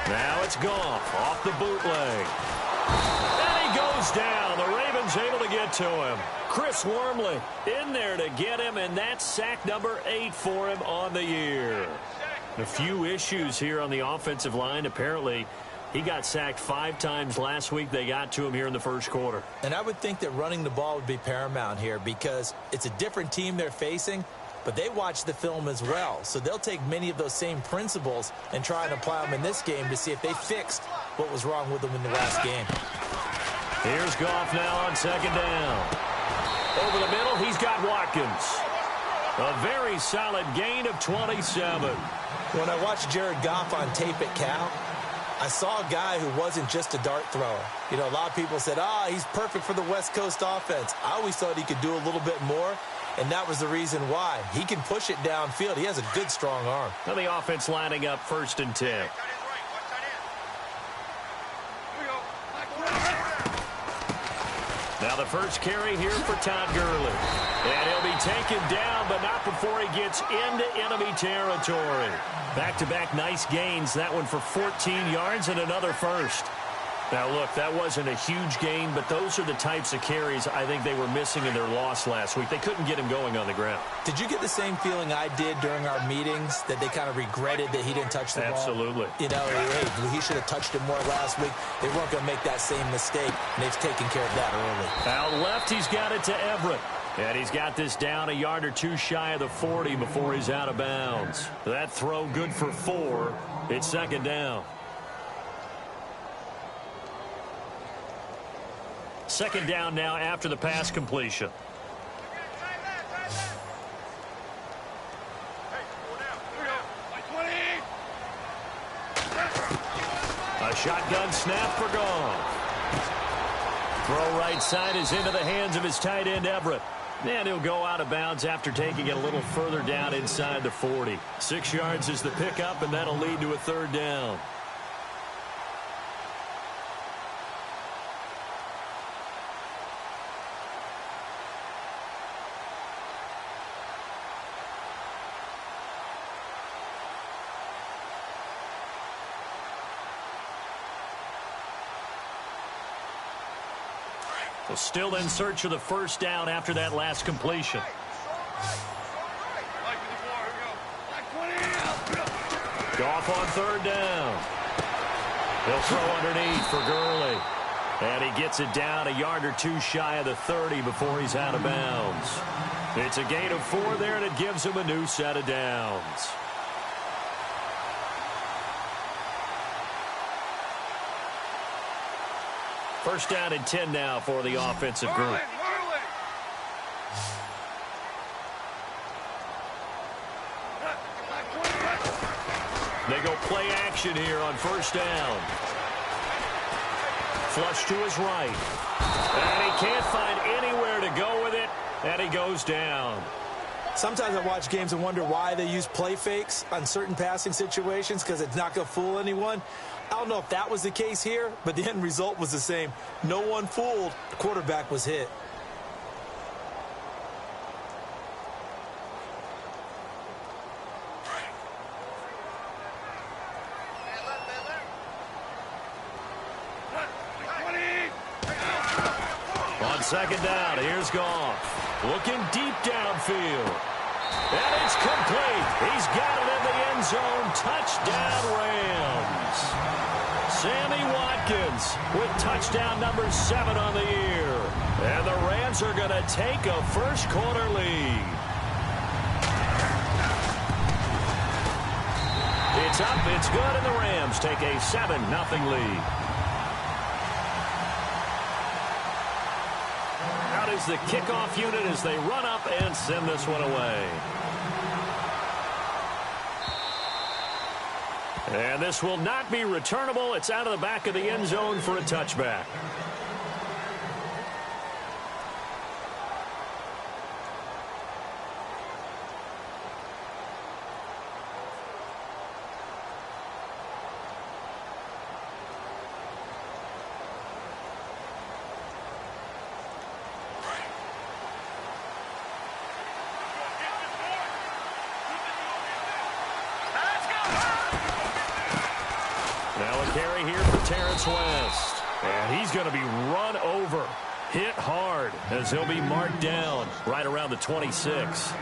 Now it's Goff off the bootleg. And he goes down. The Ravens able to get to him. Chris Wormley in there to get him, and that's sack number 8 for him on the year. A few issues here on the offensive line. Apparently, he got sacked 5 times last week. They got to him here in the first quarter. And I would think that running the ball would be paramount here because it's a different team they're facing, but they watch the film as well. So they'll take many of those same principles and try and apply them in this game to see if they fixed what was wrong with them in the last game. Here's Goff now on second down. Over the middle, he's got Watkins. A very solid gain of 27. When I watched Jared Goff on tape at Cal, I saw a guy who wasn't just a dart thrower. You know, a lot of people said, he's perfect for the West Coast offense. I always thought he could do a little bit more, and that was the reason why. He can push it downfield. He has a good, strong arm. Now the offense lining up 1st and 10. Now the first carry here for Todd Gurley. And he'll be taken down, but not before he gets into enemy territory. Back-to-back nice gains. That one for 14 yards and another first. Now, look, that wasn't a huge gain, but those are the types of carries I think they were missing in their loss last week. They couldn't get him going on the ground. Did you get the same feeling I did during our meetings, that they kind of regretted that he didn't touch the ball? Absolutely. You know, hey, he should have touched it more last week. They weren't going to make that same mistake, and they've taken care of that early. Out left, he's got it to Everett. And he's got this down a yard or two shy of the 40 before he's out of bounds. That throw good for 4. It's second down. Second down now after the pass completion. A shotgun snap for Goff. Throw right side is into the hands of his tight end, Everett. And he'll go out of bounds after taking it a little further down inside the 40. 6 yards is the pickup, and that'll lead to a third down. Well, still in search of the first down after that last completion. Goff on third down. He'll throw underneath for Gurley. And he gets it down a yard or two shy of the 30 before he's out of bounds. It's a gain of 4 there, and it gives him a new set of downs. First down and 10 now for the offensive group. They go play action here on first down. Flush to his right. And he can't find anywhere to go with it, and he goes down. Sometimes I watch games and wonder why they use play fakes on certain passing situations, because it's not going to fool anyone. I don't know if that was the case here, but the end result was the same. No one fooled. The quarterback was hit. On second down, here's Goff. Looking deep downfield. And it's complete. He's got it in the end zone. Touchdown, Rams. Sammy Watkins with touchdown number 7 on the year. And the Rams are going to take a first quarter lead. It's up, it's good, and the Rams take a 7-0 lead. Out is the kickoff unit as they run up and send this one away. And this will not be returnable. It's out of the back of the end zone for a touchback. Now a carry here for Terrence West. And he's going to be run over, hit hard, as he'll be marked down right around the 26.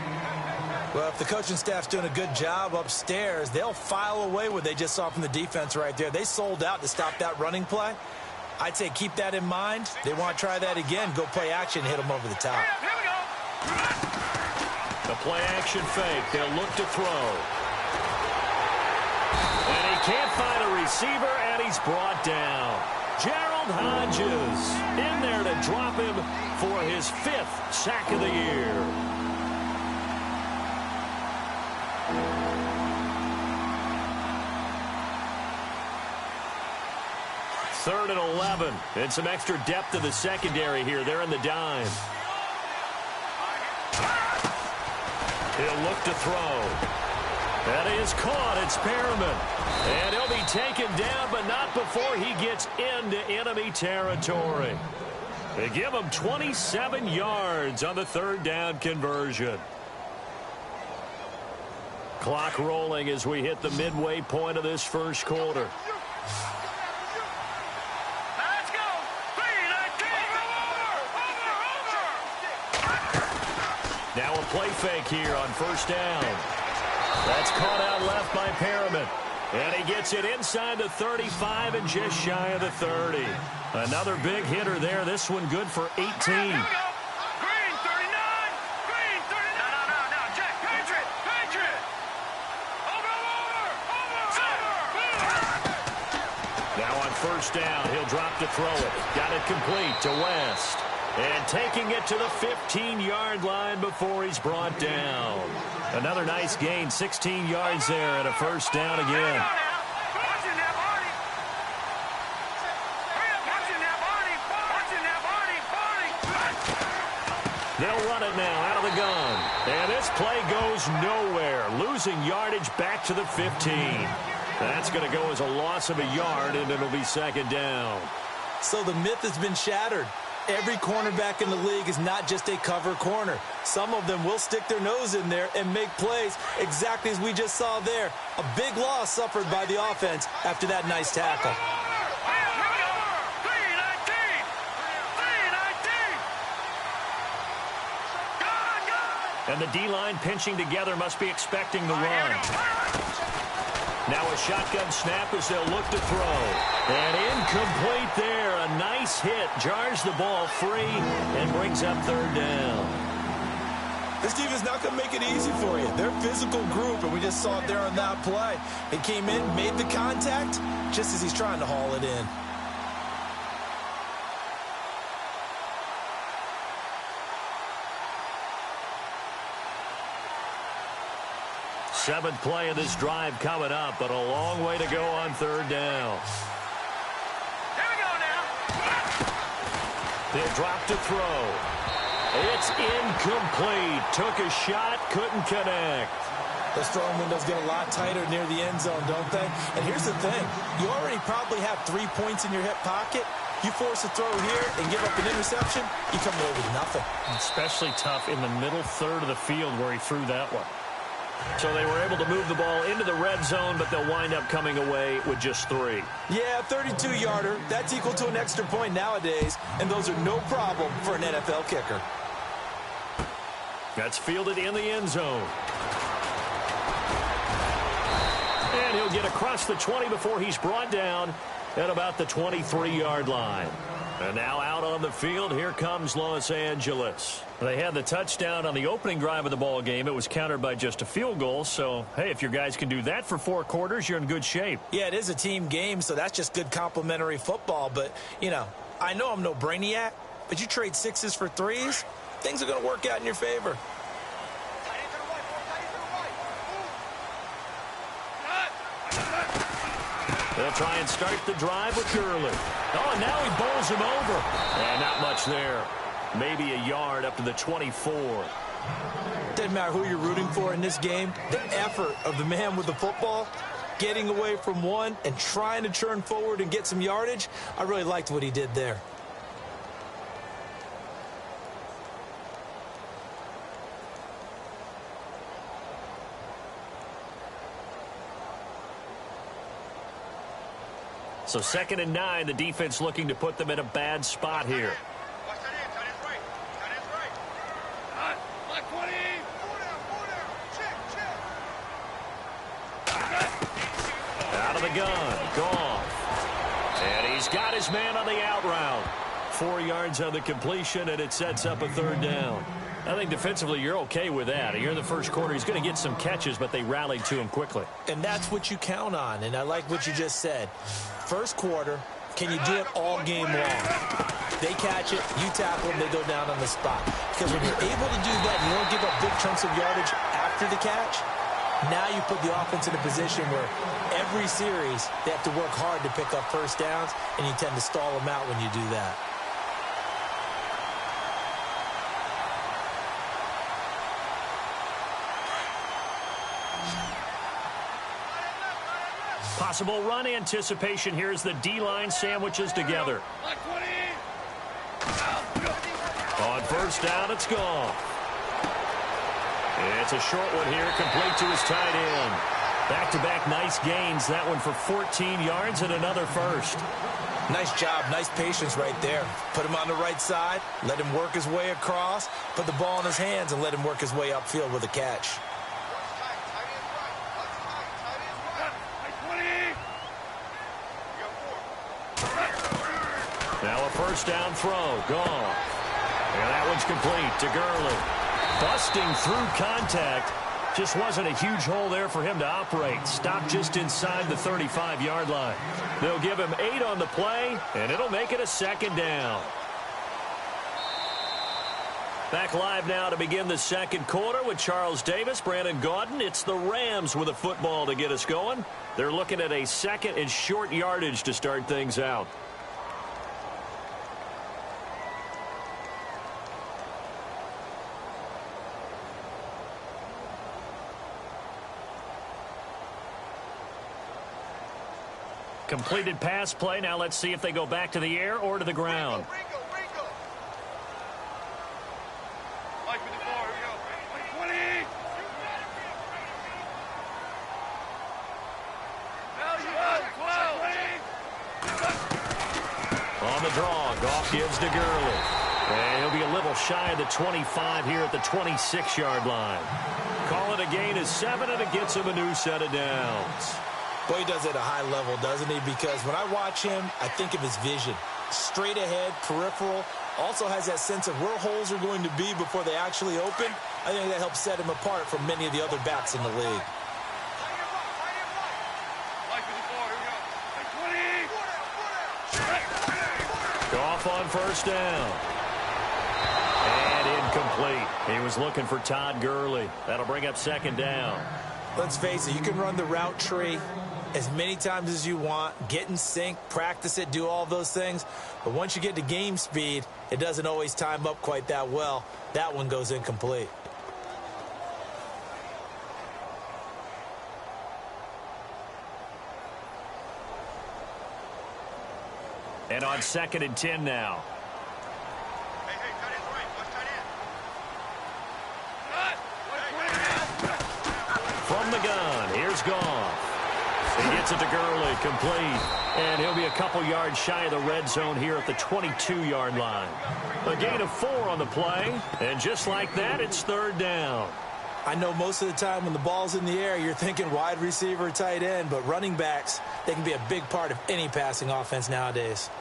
Well, if the coaching staff's doing a good job upstairs, they'll file away what they just saw from the defense right there. They sold out to stop that running play. I'd say keep that in mind. They want to try that again, go play action, hit them over the top. The play action fake. They'll look to throw. And he can't find a receiver, and he's brought down. Gerald Hodges in there to drop him for his 5th sack of the year. Third and 11, and some extra depth to the secondary here. They're in the dime. He'll look to throw. That is caught. It's Perriman. And he'll be taken down, but not before he gets into enemy territory. They give him 27 yards on the third down conversion. Clock rolling as we hit the midway point of this first quarter. Now a play fake here on first down. That's caught out left by Perriman. And he gets it inside the 35 and just shy of the 30. Another big hitter there. This one good for 18. Green, 39. Green, 39. No. Check. Patriot. Over. Now on first down, he'll drop to throw it. Got it complete to West. And taking it to the 15-yard line before he's brought down. Another nice gain, 16 yards there and a first down again. They'll run it now out of the gun. And this play goes nowhere, losing yardage back to the 15. That's going to go as a loss of a yard, and it'll be second down. So the myth has been shattered. Every cornerback in the league is not just a cover corner. Some of them will stick their nose in there and make plays exactly as we just saw there. A big loss suffered by the offense after that nice tackle. And the D-line pinching together must be expecting the run. Now a shotgun snap as they'll look to throw. And incomplete there. A nice hit. Jars the ball free and brings up third down. This defense is not going to make it easy for you. They're a physical group, and we just saw it there on that play. He came in, made the contact, just as he's trying to haul it in. Seventh play of this drive coming up, but a long way to go on third down. Here we go now. They'll drop to throw. It's incomplete. Took a shot, couldn't connect. Those throwing windows get a lot tighter near the end zone, don't they? And here's the thing. You already probably have 3 points in your hip pocket. You force a throw here and give up an interception, you come away with nothing. Especially tough in the middle third of the field where he threw that one. So they were able to move the ball into the red zone, but they'll wind up coming away with just 3. Yeah, 32-yarder. That's equal to an extra point nowadays, and those are no problem for an NFL kicker. That's fielded in the end zone. And he'll get across the 20 before he's brought down at about the 23-yard line. And now out on the field, here comes Los Angeles. They had the touchdown on the opening drive of the ball game. It was countered by just a field goal. So, hey, if your guys can do that for 4 quarters, you're in good shape. Yeah, it is a team game, so that's just good complimentary football. But, you know, I know I'm no brainiac, but you trade 6s for 3s, things are going to work out in your favor. They'll try and start the drive with Gurley. Oh, and now he bowls him over. And not much there. Maybe a yard up to the 24. Doesn't matter who you're rooting for in this game. The effort of the man with the football, getting away from one and trying to churn forward and get some yardage, I really liked what he did there. So 2nd and 9, the defense looking to put them in a bad spot here. Watch that in. Tight end's right. Tight end's right. Black 20. Check. Out of the gun. Gone. And he's got his man on the out route. 4 yards on the completion, and it sets up a 3rd down. I think defensively you're okay with that. Here in the first quarter, he's going to get some catches, but they rallied to him quickly. And that's what you count on, and I like what you just said. First quarter, can you do it all game long? They catch it, you tackle them, they go down on the spot. Because when you're able to do that, you don't give up big chunks of yardage after the catch. Now you put the offense in a position where every series they have to work hard to pick up first downs, and you tend to stall them out when you do that. Possible run anticipation here as the D-line sandwiches together. On first down, it's gone. It's a short one here, complete to his tight end. Back-to-back nice gains. That one for 14 yards and another first. Nice job, nice patience right there. Put him on the right side, let him work his way across, put the ball in his hands, and let him work his way upfield with a catch. Now a first down throw, gone. And that one's complete to Gurley. Busting through contact. Just wasn't a huge hole there for him to operate. Stopped just inside the 35-yard line. They'll give him 8 on the play, and it'll make it a 2nd down. Back live now to begin the second quarter with Charles Davis, Brandon Gaudin. It's the Rams with a football to get us going. They're looking at a 2nd and short yardage to start things out. Completed pass play. Now let's see if they go back to the air or to the ground. Ringo. Mike with the ball. Here we go. 20. On the draw, Goff gives to Gurley. And he'll be a little shy of the 25 here at the 26-yard line. Call it a gain of 7, and it gets him a new set of downs. Boy, he does it at a high level, doesn't he? Because when I watch him, I think of his vision. Straight ahead, peripheral. Also has that sense of where holes are going to be before they actually open. I think that helps set him apart from many of the other backs in the league. Goff on first down. And incomplete. He was looking for Todd Gurley. That'll bring up 2nd down. Let's face it, you can run the route tree as many times as you want, get in sync, practice it, do all those things. But once you get to game speed, it doesn't always time up quite that well. That one goes incomplete. And on 2nd and 10 now. Hey, tight end's right. Watch tight end. From the gun, here's Goff. He gets it to Gurley, complete. And he'll be a couple yards shy of the red zone here at the 22-yard line. A gain of 4 on the play, and just like that, it's 3rd down. I know most of the time when the ball's in the air, you're thinking wide receiver, tight end, but running backs, they can be a big part of any passing offense nowadays.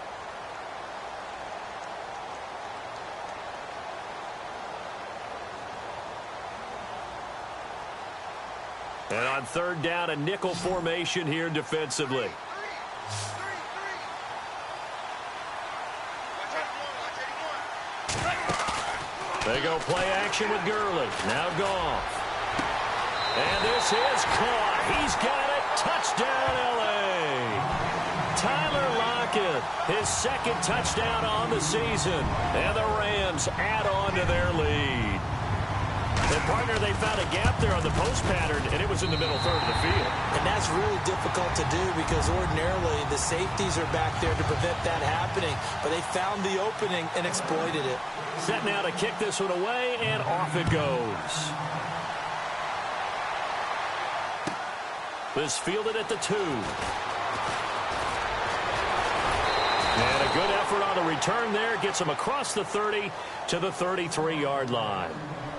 And on 3rd down, a nickel formation here defensively. They go play action with Gurley. Now Goff. And this is caught. He's got it. Touchdown, L.A. Tyler Lockett, his 2nd touchdown on the season. And the Rams add on to their lead. And, partner, they found a gap there on the post pattern, and it was in the middle third of the field. And that's really difficult to do because ordinarily the safeties are back there to prevent that happening. But they found the opening and exploited it. Set now to kick this one away, and off it goes. This fielded at the 2. Good effort on the return there. Gets him across the 30 to the 33-yard line.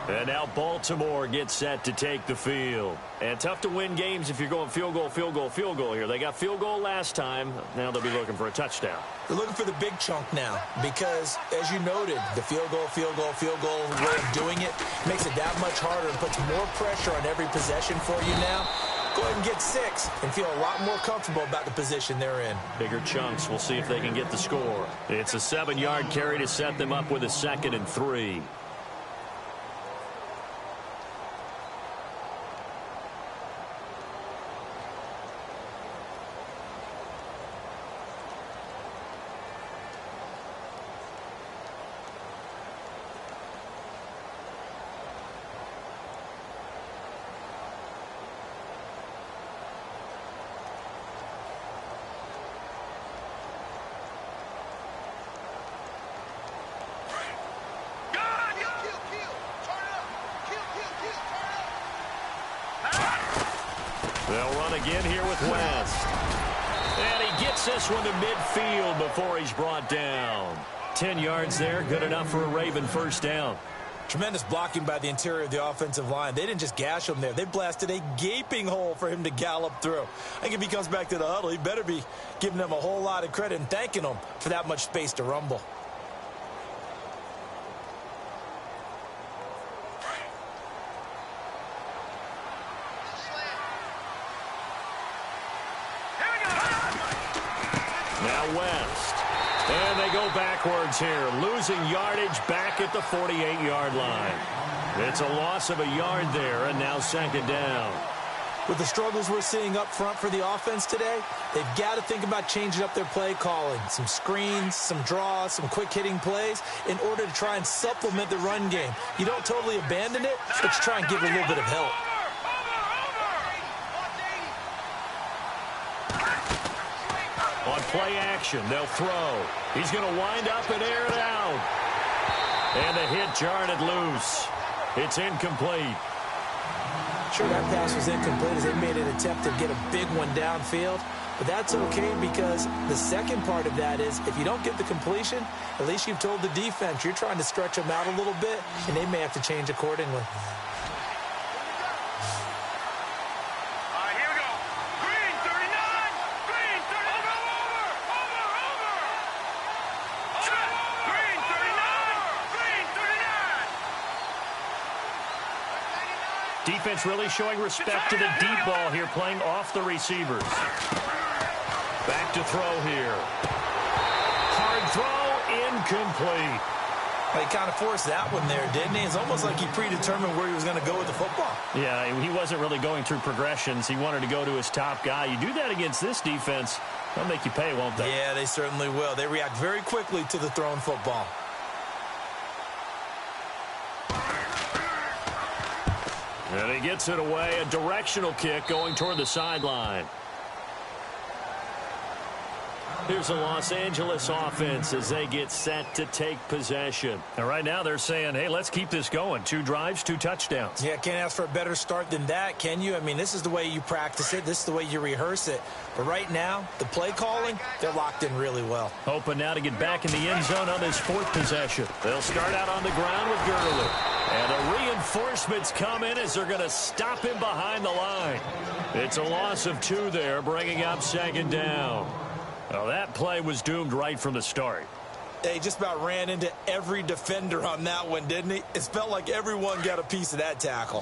And now Baltimore gets set to take the field. And tough to win games if you're going field goal, field goal, field goal here. They got field goal last time. Now they'll be looking for a touchdown. They're looking for the big chunk now because, as you noted, the field goal way of doing it makes it that much harder and puts more pressure on every possession for you now. Go ahead and get 6 and feel a lot more comfortable about the position they're in. Bigger chunks. We'll see if they can get the score. It's a 7-yard carry to set them up with a 2nd and 3. They'll run again here with West. And he gets this one to midfield before he's brought down. 10 yards there, good enough for a Raven first down. Tremendous blocking by the interior of the offensive line. They didn't just gash him there. They blasted a gaping hole for him to gallop through. I think if he comes back to the huddle, he better be giving them a whole lot of credit and thanking them for that much space to rumble. Now West. And they go backwards here, losing yardage back at the 48-yard line. It's a loss of a yard there, and now 2nd down. With the struggles we're seeing up front for the offense today, they've got to think about changing up their play calling. Some screens, some draws, some quick-hitting plays in order to try and supplement the run game. You don't totally abandon it, but you try and give it a little bit of help. On play action, they'll throw. He's going to wind up and air it out. And the hit jarred it loose. It's incomplete. Sure, that pass was incomplete as they made an attempt to get a big one downfield. But that's okay because the second part of that is if you don't get the completion, at least you've told the defense you're trying to stretch them out a little bit, and they may have to change accordingly. Defense really showing respect to the deep ball here, playing off the receivers. Back to throw here. Hard throw, incomplete. Well, he kind of forced that one there, didn't he? It's almost like he predetermined where he was going to go with the football. Yeah, he wasn't really going through progressions. He wanted to go to his top guy. You do that against this defense, they'll make you pay, won't they? Yeah, they certainly will. They react very quickly to the thrown football. And he gets it away, a directional kick going toward the sideline. Here's a Los Angeles offense as they get set to take possession. And right now they're saying, hey, let's keep this going. 2 drives, 2 touchdowns. Yeah, can't ask for a better start than that, can you? I mean, this is the way you practice it. This is the way you rehearse it. But right now, the play calling, they're locked in really well. Hoping now to get back in the end zone on this 4th possession. They'll start out on the ground with Gurley. And the reinforcements come in as they're going to stop him behind the line. It's a loss of 2 there, bringing up 2nd down. Well, that play was doomed right from the start. He just about ran into every defender on that one, didn't he? It felt like everyone got a piece of that tackle.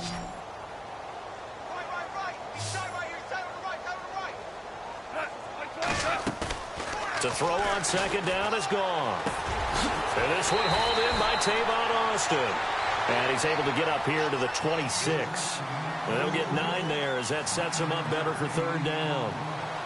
To throw on 2nd down is gone. And this one hauled in by Tavon Austin. And he's able to get up here to the 26. And they'll get 9 there as that sets him up better for 3rd down.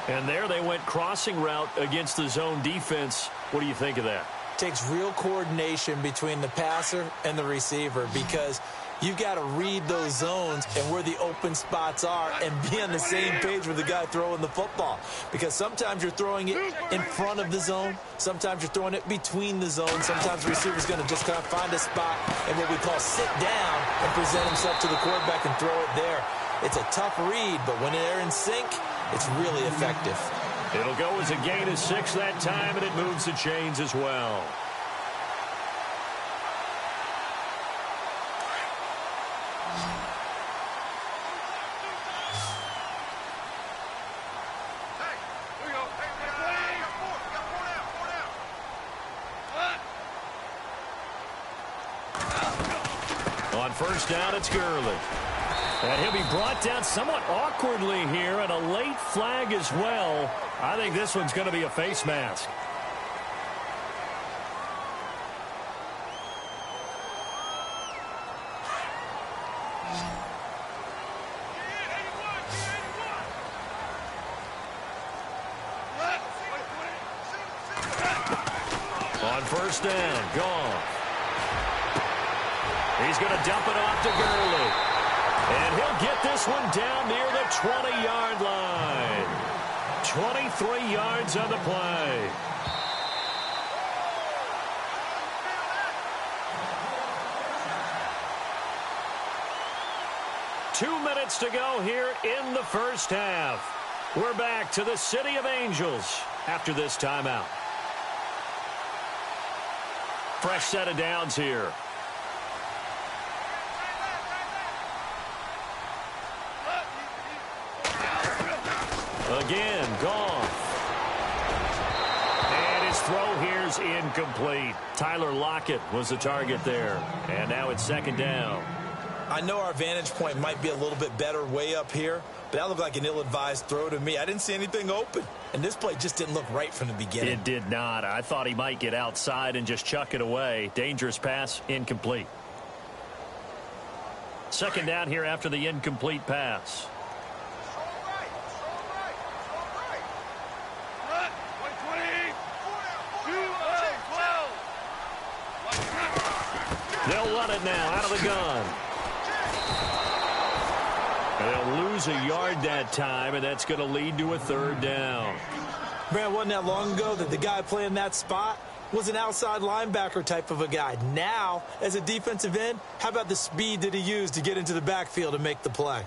And there they went crossing route against the zone defense. What do you think of that? Takes real coordination between the passer and the receiver because you've got to read those zones and where the open spots are and be on the same page with the guy throwing the football. Because sometimes you're throwing it in front of the zone. Sometimes you're throwing it between the zones. Sometimes the receiver's going to just kind of find a spot and what we call sit down and present himself to the quarterback and throw it there. It's a tough read, but when they're in sync, it's really effective. It'll go as a gain of 6 that time, and it moves the chains as well. On first down, it's Gurley. And he'll be brought down somewhat awkwardly here, and a late flag as well. I think this one's going to be a face mask. On first down, gone. He's going to dump it off to Gurley. And he'll get this one down near the 20-yard line. 23 yards on the play. Two minutes to go here in the first half. We're back to the City of Angels after this timeout. Fresh set of downs here. Again, Goff. And his throw here's incomplete. Tyler Lockett was the target there. And now it's second down. I know our vantage point might be a little bit better way up here, but that looked like an ill-advised throw to me. I didn't see anything open, and this play just didn't look right from the beginning. It did not. I thought he might get outside and just chuck it away. Dangerous pass, incomplete. Second down here after the incomplete pass. They'll run it now out of the gun. And they'll lose a yard that time, and that's going to lead to a third down. Man, wasn't that long ago that the guy playing that spot was an outside linebacker type of a guy. Now, as a defensive end, how about the speed that he used to get into the backfield and make the play?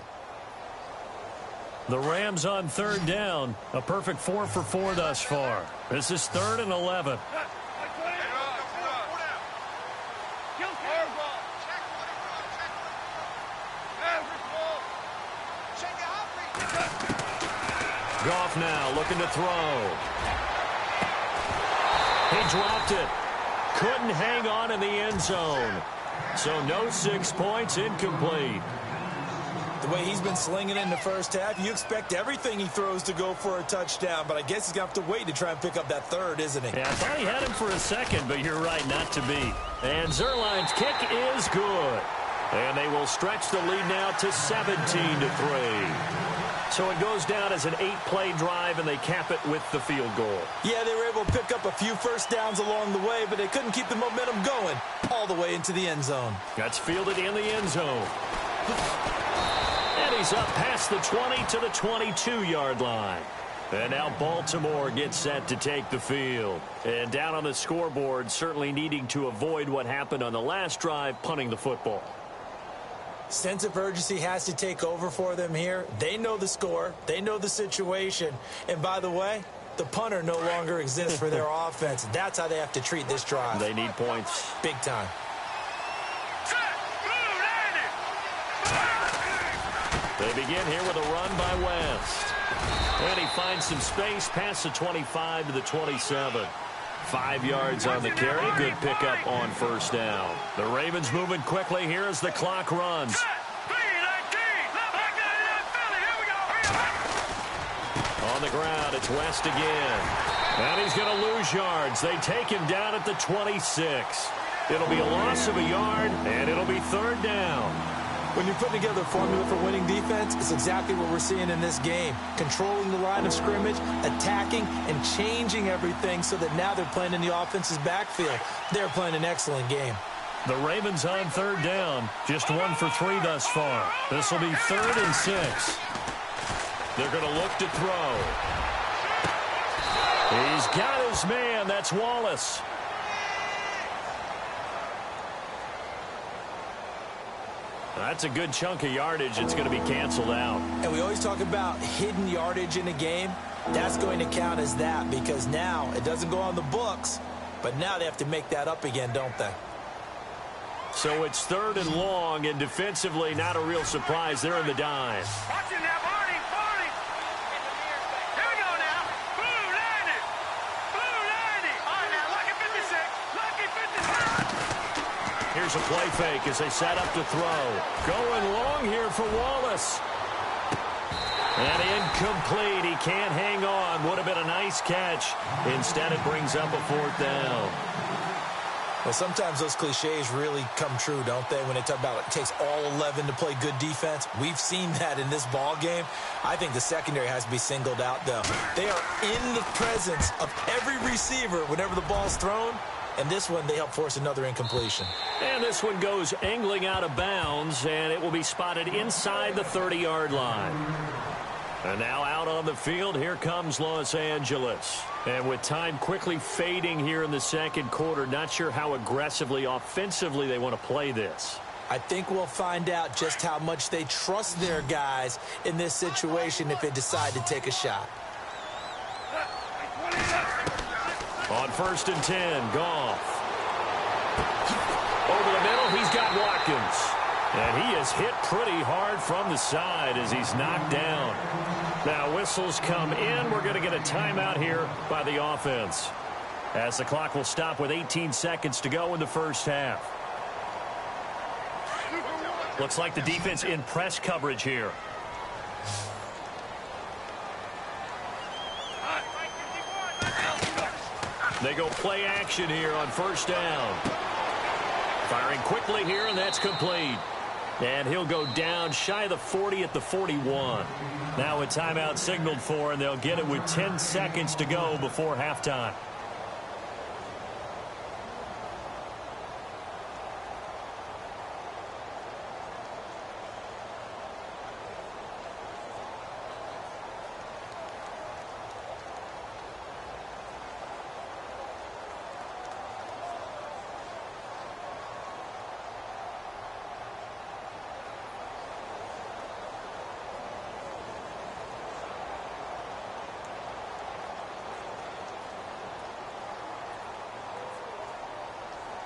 The Rams on third down. A perfect 4 for 4 thus far. This is 3rd and 11. Goff now looking to throw. He dropped it. Couldn't hang on in the end zone. So no 6 points, incomplete. The way he's been slinging in the first half, you expect everything he throws to go for a touchdown, but I guess he's going to have to wait to try and pick up that third, isn't he? Yeah, I thought he had him for a second, but you're right, not to be. And Zerline's kick is good. And they will stretch the lead now to 17-3. So it goes down as an 8-play drive, and they cap it with the field goal. Yeah, they were able to pick up a few first downs along the way, but they couldn't keep the momentum going all the way into the end zone. That's fielded in the end zone. And he's up past the 20 to the 22-yard line. And now Baltimore gets set to take the field. And down on the scoreboard, certainly needing to avoid what happened on the last drive, punting the football. Sense of urgency has to take over for them here. They know the score. They know the situation. And by the way, the punter no longer exists for their offense. That's how they have to treat this drive. They need points. Big time. They begin here with a run by West. And he finds some space past the 25 to the 27. 5 yards on the carry. Good pickup on first down. The Ravens moving quickly here as the clock runs. On the ground, it's West again. And he's going to lose yards. They take him down at the 26. It'll be a loss of a yard, and it'll be third down. When you're putting together a formula for winning defense, it's exactly what we're seeing in this game. Controlling the line of scrimmage, attacking, and changing everything so that now they're playing in the offense's backfield. They're playing an excellent game. The Ravens on third down. Just 1 for 3 thus far. This will be 3rd and 6. They're going to look to throw. He's got his man. That's Wallace. That's a good chunk of yardage. It's going to be canceled out. And we always talk about hidden yardage in a game. That's going to count as that because now it doesn't go on the books, but now they have to make that up again, don't they? So it's 3rd and long, and defensively, not a real surprise. They're in the dime. Watch it now, Barney, Barney. Here we go now. Blue line it. Blue line it. All right, now, lucky 56. Lucky 56. Here's a play fake as they set up to throw. Going long here for Wallace. And incomplete. He can't hang on. Would have been a nice catch. Instead, it brings up a 4th down. Well, sometimes those cliches really come true, don't they? When they talk about it takes all 11 to play good defense. We've seen that in this ball game. I think the secondary has to be singled out, though. They are in the presence of every receiver whenever the ball's thrown. And this one, they help force another incompletion. And this one goes angling out of bounds, and it will be spotted inside the 30-yard line. And now out on the field, here comes Los Angeles. And with time quickly fading here in the second quarter, not sure how aggressively, offensively they want to play this. I think we'll find out just how much they trust their guys in this situation if they decide to take a shot. On 1st and 10, Goff. Over the middle, he's got Watkins. And he is hit pretty hard from the side as he's knocked down. Now whistles come in. We're going to get a timeout here by the offense, as the clock will stop with 18 seconds to go in the first half. Looks like the defense in press coverage here. They go play action here on 1st down. Firing quickly here, and that's complete. And he'll go down shy of the 40 at the 41. Now a timeout signaled for, and they'll get it with 10 seconds to go before halftime.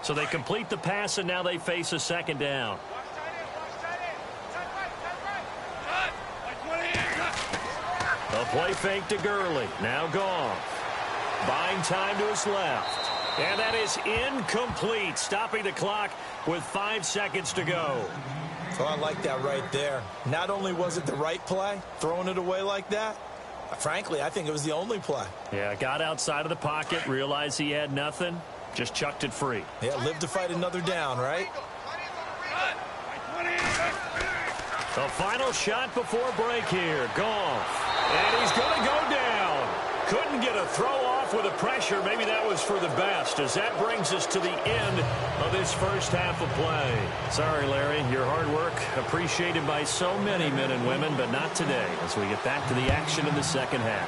So they complete the pass, and now they face a 2nd down. A play fake to Gurley. Now Goff. Buying time to his left. And that is incomplete, stopping the clock with 5 seconds to go. So I like that right there. Not only was it the right play, throwing it away like that, frankly, I think it was the only play. Yeah, got outside of the pocket, realized he had nothing. Just chucked it free. Yeah, live to fight another down, right? The final shot before break here. Goff. And he's going to go down. Couldn't get a throw off with the pressure. Maybe that was for the best, as that brings us to the end of this first half of play. Sorry, Larry. Your hard work appreciated by so many men and women, but not today, as we get back to the action in the second half.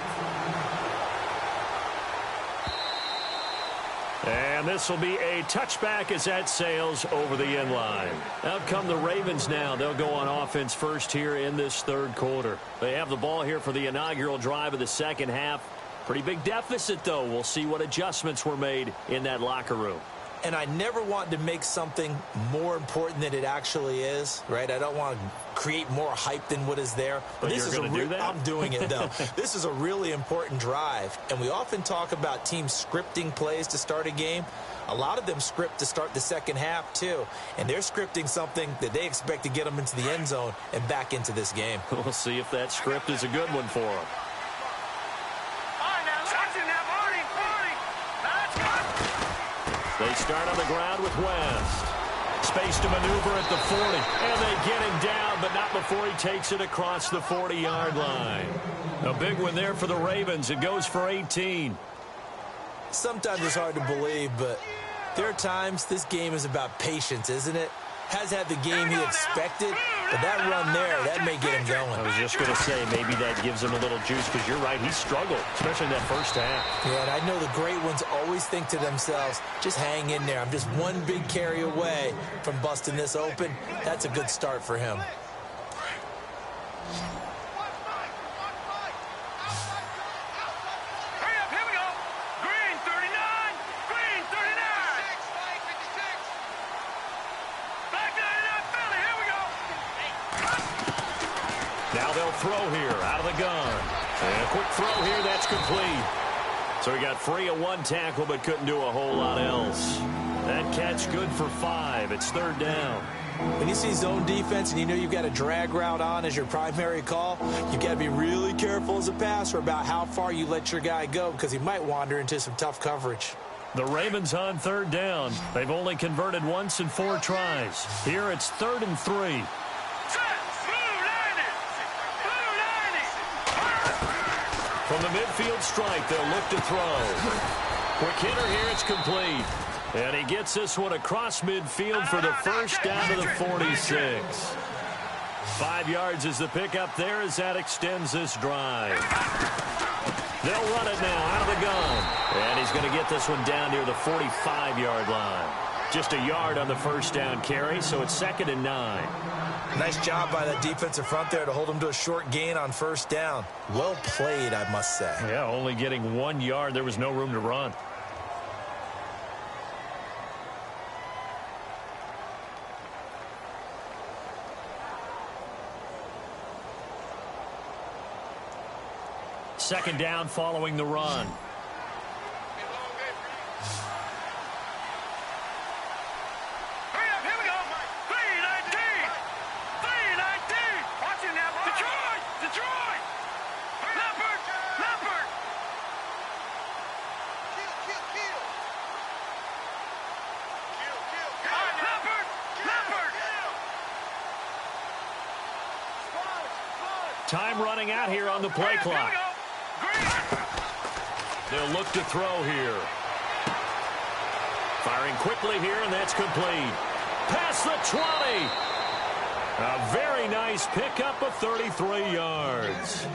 And this will be a touchback as that sails over the end line. Out come the Ravens now. They'll go on offense first here in this 3rd quarter. They have the ball here for the inaugural drive of the second half. Pretty big deficit, though. We'll see what adjustments were made in that locker room. And I never want to make something more important than it actually is, right? I don't want to create more hype than what is there. But this you're going to do that? I'm doing it, though. This is a really important drive. And we often talk about teams scripting plays to start a game. A lot of them script to start the second half, too. And they're scripting something that they expect to get them into the end zone and back into this game. We'll see if that script is a good one for them. They start on the ground with West. Space to maneuver at the 40. And they get him down, but not before he takes it across the 40-yard line. A big one there for the Ravens. It goes for 18. Sometimes it's hard to believe, but there are times this game is about patience, isn't it? Has had the game he expected, but that run there, that may get him going. I was just going to say, maybe that gives him a little juice, because you're right, he struggled, especially in that first half. Yeah, and I know the great ones always think to themselves, just hang in there. I'm just one big carry away from busting this open. That's a good start for him. throw here out of the gun. And a quick throw here, that's complete. So he got free of one tackle but couldn't do a whole lot else. That catch good for 5. It's third down. When you see zone defense and you know you've got a drag route on as your primary call, you've got to be really careful as a passer about how far you let your guy go because he might wander into some tough coverage. The Ravens on third down. They've only converted once in 4 tries. Here it's 3rd and 3. From the midfield stripe, they'll look to throw. Quick hitter here, it's complete. And he gets this one across midfield for the first down to the 46. 5 yards is the pickup there as that extends this drive. They'll run it now out of the gun. And he's going to get this one down near the 45-yard line. Just a yard on the first down carry, so it's 2nd and 9. Nice job by that defensive front there to hold him to a short gain on first down. Well played, I must say. Yeah, only getting 1 yard. There was no room to run. Second down following the run. Time running out here on the play clock. They'll look to throw here. Firing quickly here, and that's complete. Past the 20. A very nice pickup of 33 yards.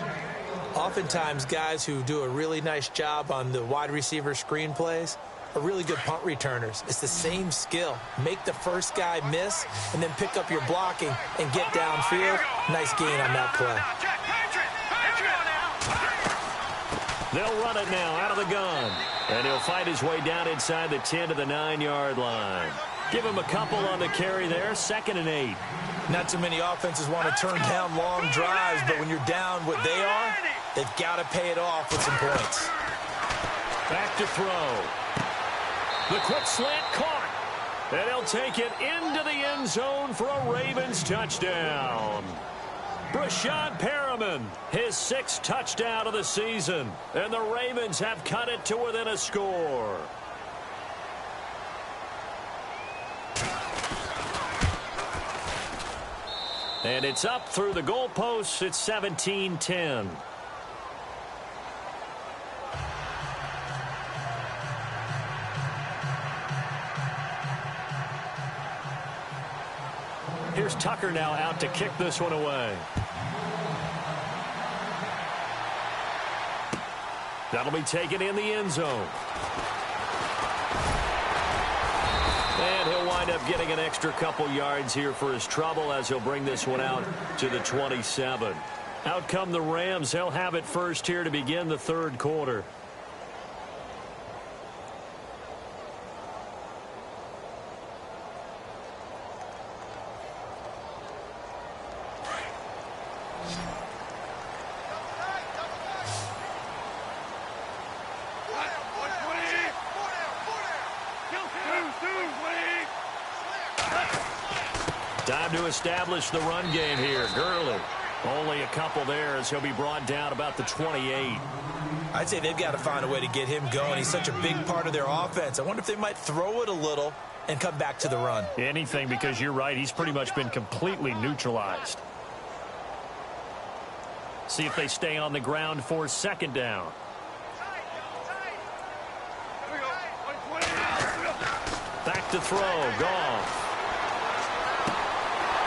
Oftentimes, guys who do a really nice job on the wide receiver screen plays are really good punt returners. It's the same skill. Make the first guy miss, and then pick up your blocking and get downfield. Nice gain on that play. They'll run it now out of the gun. And he'll fight his way down inside the 10 to the 9-yard line. Give him a couple on the carry there. 2nd and 8. Not too many offenses want to turn down long drives, but when you're down what they are, they've got to pay it off with some points. Back to throw. The quick slant caught. And he'll take it into the end zone for a Ravens touchdown. Brashad Perriman, his 6th touchdown of the season. And the Ravens have cut it to within a score. And it's up through the goalposts. It's 17-10. Here's Tucker now out to kick this one away. That'll be taken in the end zone. And he'll wind up getting an extra couple yards here for his trouble as he'll bring this one out to the 27. Out come the Rams. They'll have it first here to begin the 3rd quarter. Time to establish the run game here. Gurley, only a couple there as he'll be brought down about the 28. I'd say they've got to find a way to get him going. He's such a big part of their offense. I wonder if they might throw it a little and come back to the run. Anything, because you're right. He's pretty much been completely neutralized. See if they stay on the ground for 2nd down. Back to throw. Goff.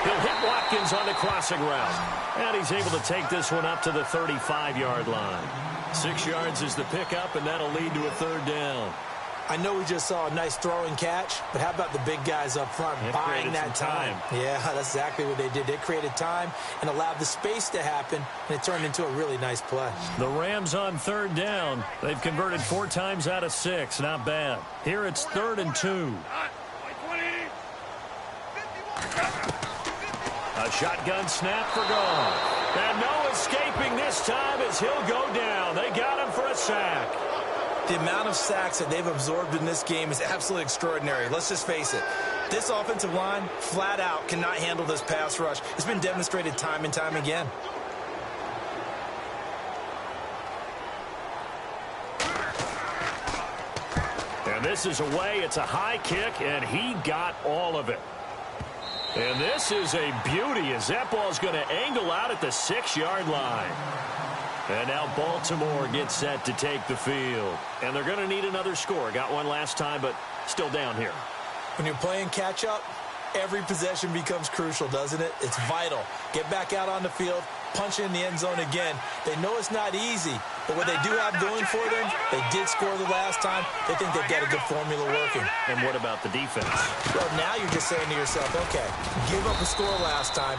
He'll hit Watkins on the crossing route. And he's able to take this one up to the 35-yard line. 6 yards is the pickup, and that'll lead to a 3rd down. I know we just saw a nice throwing catch, but how about the big guys up front buying that time? Yeah, that's exactly what they did. They created time and allowed the space to happen, and it turned into a really nice play. The Rams on 3rd down. They've converted 4 times out of 6. Not bad. Here it's 3rd and 2. A shotgun snap for Goff. And no escaping this time as he'll go down. They got him for a sack. The amount of sacks that they've absorbed in this game is absolutely extraordinary. Let's just face it. This offensive line, flat out, cannot handle this pass rush. It's been demonstrated time and time again. And this is away. It's a high kick, and he got all of it. And this is a beauty as that ball's going to angle out at the 6-yard line. And now Baltimore gets set to take the field. And they're going to need another score. Got one last time, but still down here. When you're playing catch-up, every possession becomes crucial, doesn't it? It's vital. Get back out on the field, punch in the end zone again. They know it's not easy, but what they do have going for them, they did score the last time. They think they've got a good formula working. And what about the defense? Well, now you're just saying to yourself, okay, give up a score last time.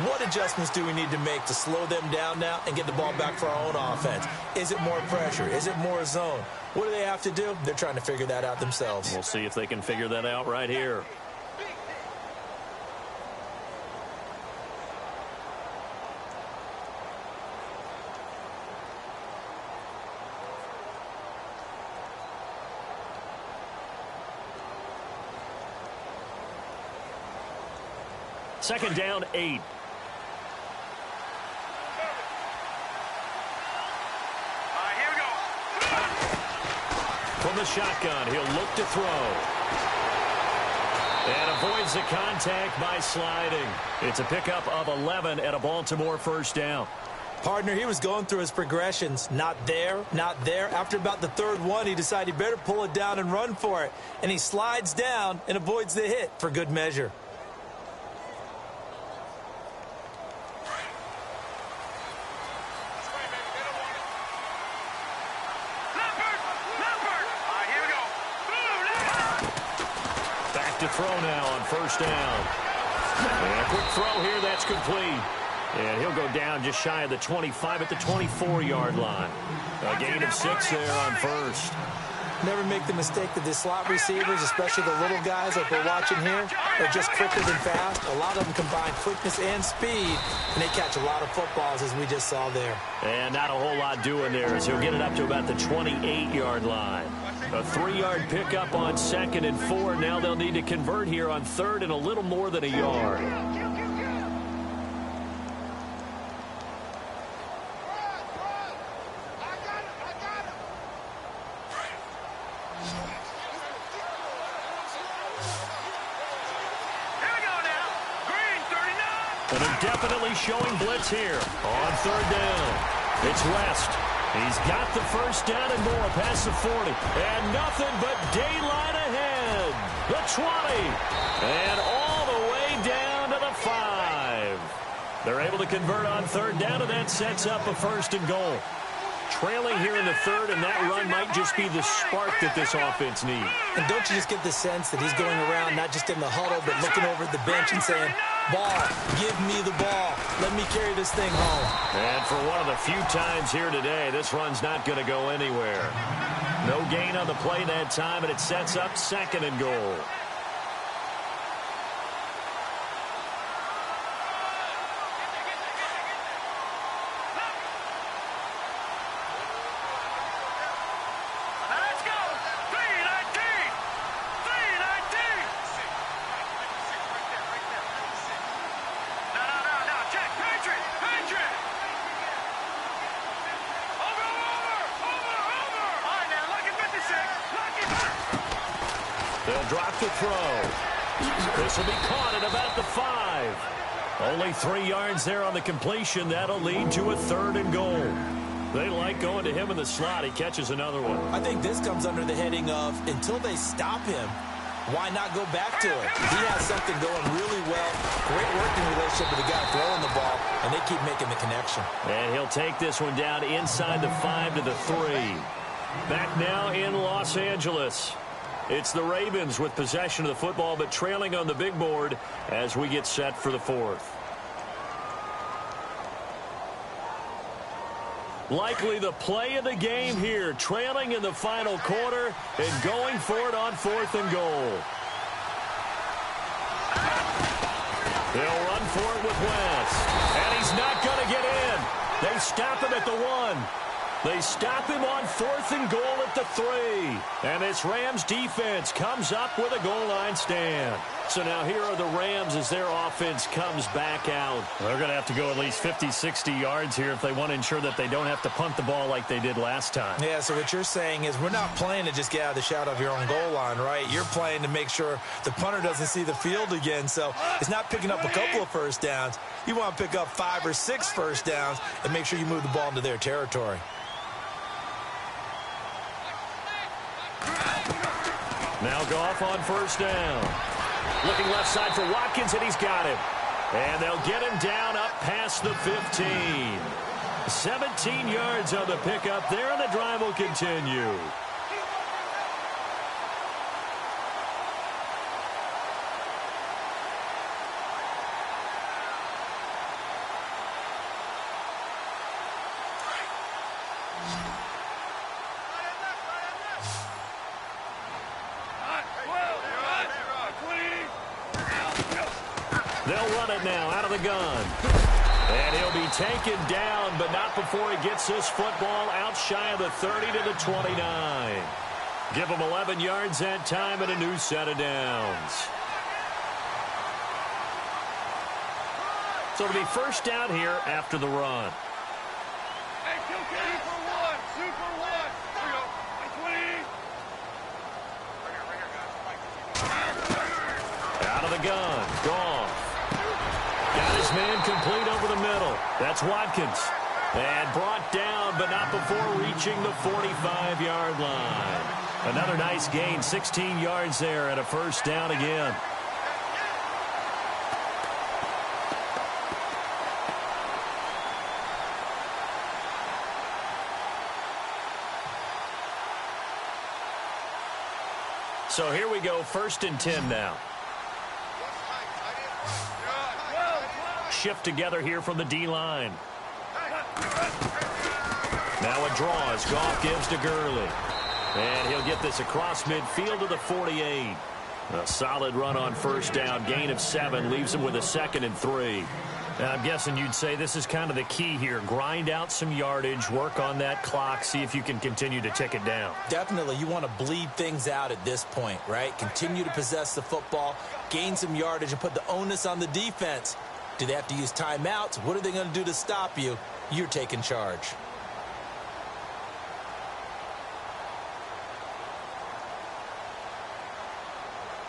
What adjustments do we need to make to slow them down now and get the ball back for our own offense? Is it more pressure? Is it more zone? What do they have to do? They're trying to figure that out themselves. We'll see if they can figure that out right here. Second down, 8. From the shotgun, he'll look to throw. And avoids the contact by sliding. It's a pickup of 11 and a Baltimore first down. Partner, he was going through his progressions. Not there, not there. After about the third one, he decided he better pull it down and run for it. And he slides down and avoids the hit for good measure. To throw now on first down. And a quick throw here, that's complete. And he'll go down just shy of the 25 at the 24-yard line. A gain of 6 there on first. Never make the mistake that the slot receivers, especially the little guys like we're watching here, are just quicker than fast. A lot of them combine quickness and speed, and they catch a lot of footballs, as we just saw there. And not a whole lot doing there as he'll get it up to about the 28-yard line. A 3-yard pickup on 2nd and 4. Now they'll need to convert here on 3rd and a little more than a yard. And they're definitely showing blitz here on 3rd down. It's West. He's got the first down and more past the 40. And nothing but daylight ahead. The 20. And all the way down to the 5. They're able to convert on 3rd down, and that sets up a 1st and goal. Trailing here in the 3rd, and that run might just be the spark that this offense needs. And don't you just get the sense that he's going around not just in the huddle, but looking over at the bench and saying, ball, give me the ball. Let me carry this thing home. And for one of the few times here today, this run's not going to go anywhere. No gain on the play that time, and it sets up 2nd and goal. They'll drop the throw. This will be caught at about the 5. Only 3 yards there on the completion. That'll lead to a 3rd and goal. They like going to him in the slot. He catches another one. I think this comes under the heading of, until they stop him, why not go back to it? He has something going really well. Great working relationship with the guy throwing the ball, and they keep making the connection. And he'll take this one down inside the 5 to the 3. Back now in Los Angeles. It's the Ravens with possession of the football, but trailing on the big board as we get set for the 4th. Likely the play of the game here, trailing in the final quarter and going for it on 4th and goal. They'll run for it with West. And he's not going to get in. They stop him at the 1. They stop him on 4th and goal at the 3. And this Rams defense comes up with a goal line stand. So now here are the Rams as their offense comes back out. They're going to have to go at least 50, 60 yards here if they want to ensure that they don't have to punt the ball like they did last time. Yeah, so what you're saying is we're not playing to just get out of the shadow of your own goal line, right? You're playing to make sure the punter doesn't see the field again. So it's not picking up a couple of first downs. You want to pick up 5 or 6 first downs and make sure you move the ball into their territory. Now Goff on first down. Looking left side for Watkins, and he's got him. And they'll get him down up past the 15. 17 yards on the pickup there, and the drive will continue. They'll run it now out of the gun. And he'll be taken down, but not before he gets this football out shy of the 30 to the 29. Give him 11 yards that time and a new set of downs. So it'll be first down here after the run. Hey, Super 1, Super 1. Here we go. 20. Out of the gun. Goff. Got his man complete over the middle. That's Watkins. And brought down, but not before reaching the 45-yard line. Another nice gain, 16 yards there, and a first down again. So here we go, 1st and 10 now. Shift together here from the D-line. Now a draw as Goff gives to Gurley. And he'll get this across midfield to the 48. A solid run on first down. Gain of 7 leaves him with a 2nd and 3. Now, I'm guessing you'd say this is kind of the key here. Grind out some yardage, work on that clock, see if you can continue to tick it down. Definitely, you want to bleed things out at this point, right? Continue to possess the football, gain some yardage, and put the onus on the defense. Do they have to use timeouts? What are they going to do to stop you? You're taking charge.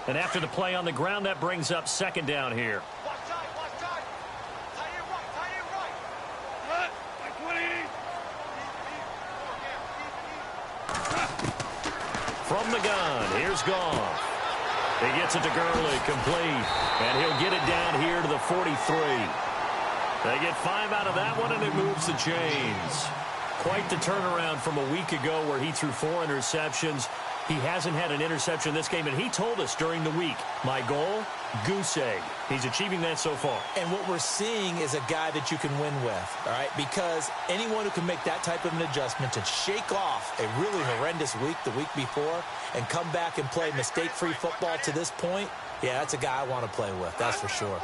And after the play on the ground, that brings up 2nd down here. From the gun, here's Goff. He gets it to Gurley, complete. And he'll get it down here to the 43. They get 5 out of that one, and it moves the chains. Quite the turnaround from a week ago where he threw 4 interceptions. He hasn't had an interception this game, and he told us during the week, my goal, goose egg. He's achieving that so far. And what we're seeing is a guy that you can win with, all right? Because anyone who can make that type of an adjustment to shake off a really horrendous week the week before and come back and play mistake-free football to this point, yeah, that's a guy I want to play with, that's for sure.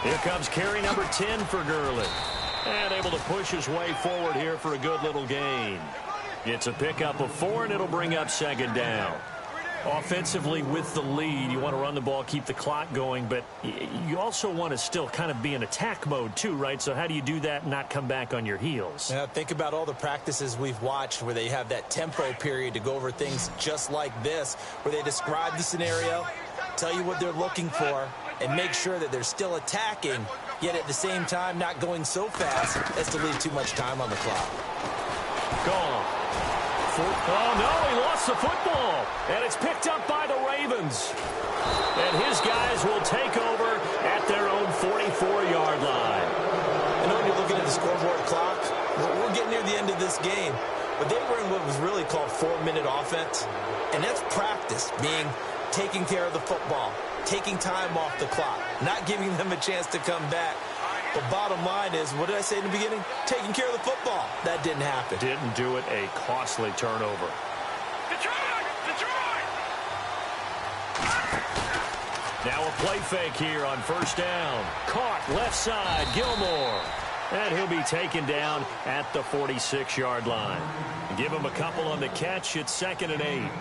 Here comes carry number 10 for Gurley. And able to push his way forward here for a good little gain. It's a pickup of 4, and it'll bring up 2nd down. Offensively with the lead, you want to run the ball, keep the clock going, but you also want to still kind of be in attack mode too, right? So how do you do that and not come back on your heels? Yeah, think about all the practices we've watched where they have that tempo period to go over things just like this, where they describe the scenario, tell you what they're looking for, and make sure that they're still attacking, yet at the same time not going so fast as to leave too much time on the clock. Gone. Oh, no, he lost the football. And it's picked up by the Ravens. And his guys will take over at their own 44-yard line. I know when you're looking at the scoreboard clock, we're getting near the end of this game, but they were in what was really called 4-minute offense. And that's practice, being taking care of the football, taking time off the clock, not giving them a chance to come back. But bottom line is, what did I say in the beginning? Taking care of the football. That didn't happen. Didn't do it, a costly turnover. Detroit! Detroit! Now a play fake here on first down. Caught left side, Gilmore. And he'll be taken down at the 46-yard line. Give him a couple on the catch. It's 2nd and 8.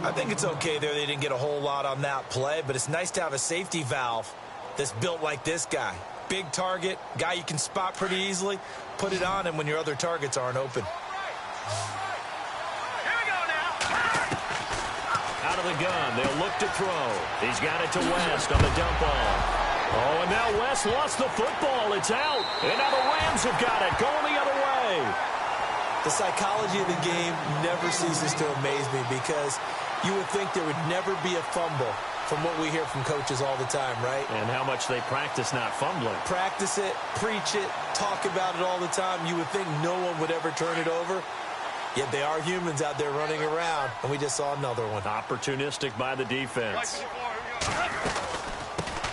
I think it's okay there. They didn't get a whole lot on that play, but it's nice to have a safety valve that's built like this guy. Big target, guy you can spot pretty easily. Put it on him when your other targets aren't open. Out of the gun, they'll look to throw. He's got it to West on the dump off. Oh, and now West lost the football. It's out. And now the Rams have got it, going the other way. The psychology of the game never ceases to amaze me because you would think there would never be a fumble from what we hear from coaches all the time, right? And how much they practice not fumbling. Practice it, preach it, talk about it all the time. You would think no one would ever turn it over. Yet they are humans out there running around, and we just saw another one. Opportunistic by the defense.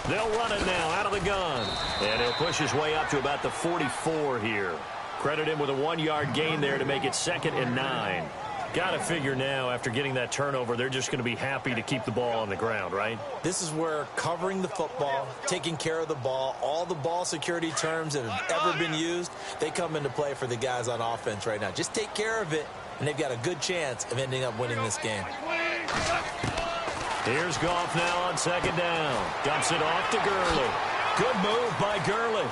They'll run it now out of the gun. And he'll push his way up to about the 44 here. Credit him with a 1-yard gain there to make it 2nd and 9. Got to figure now, after getting that turnover, they're just going to be happy to keep the ball on the ground, right? This is where covering the football, taking care of the ball, all the ball security terms that have ever been used, they come into play for the guys on offense right now. Just take care of it, and they've got a good chance of ending up winning this game. Here's Goff now on 2nd down. Dumps it off to Gurley. Good move by Gurley.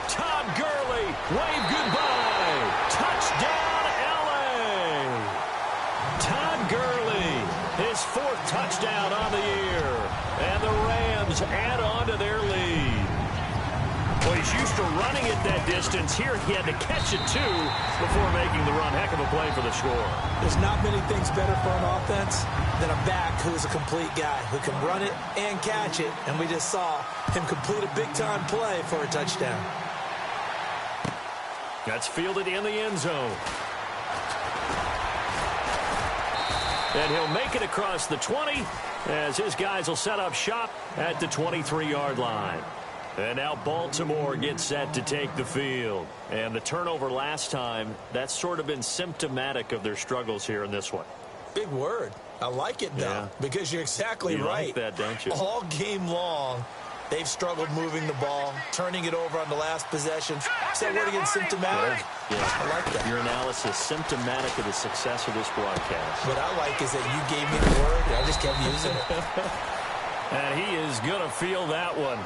Todd Gurley, wave goodbye. Touchdown, L.A. Todd Gurley, his 4th touchdown on the year. And the Rams add on to their lead. Well, he's used to running it that distance. Here he had to catch it, too, before making the run. Heck of a play for the score. There's not many things better for an offense than a back who is a complete guy who can run it and catch it. And we just saw him complete a big-time play for a touchdown. That's fielded in the end zone. And he'll make it across the 20 as his guys will set up shop at the 23-yard line. And now Baltimore gets set to take the field. And the turnover last time, that's sort of been symptomatic of their struggles here in this one. Big word. I like it, though, because you're exactly right. You like that, don't you? All game long, they've struggled moving the ball, turning it over on the last possession. Is that word again, symptomatic? Yeah. I like that. Your analysis, symptomatic of the success of this broadcast. What I like is that you gave me the word, and I just kept using it. And he is going to feel that one.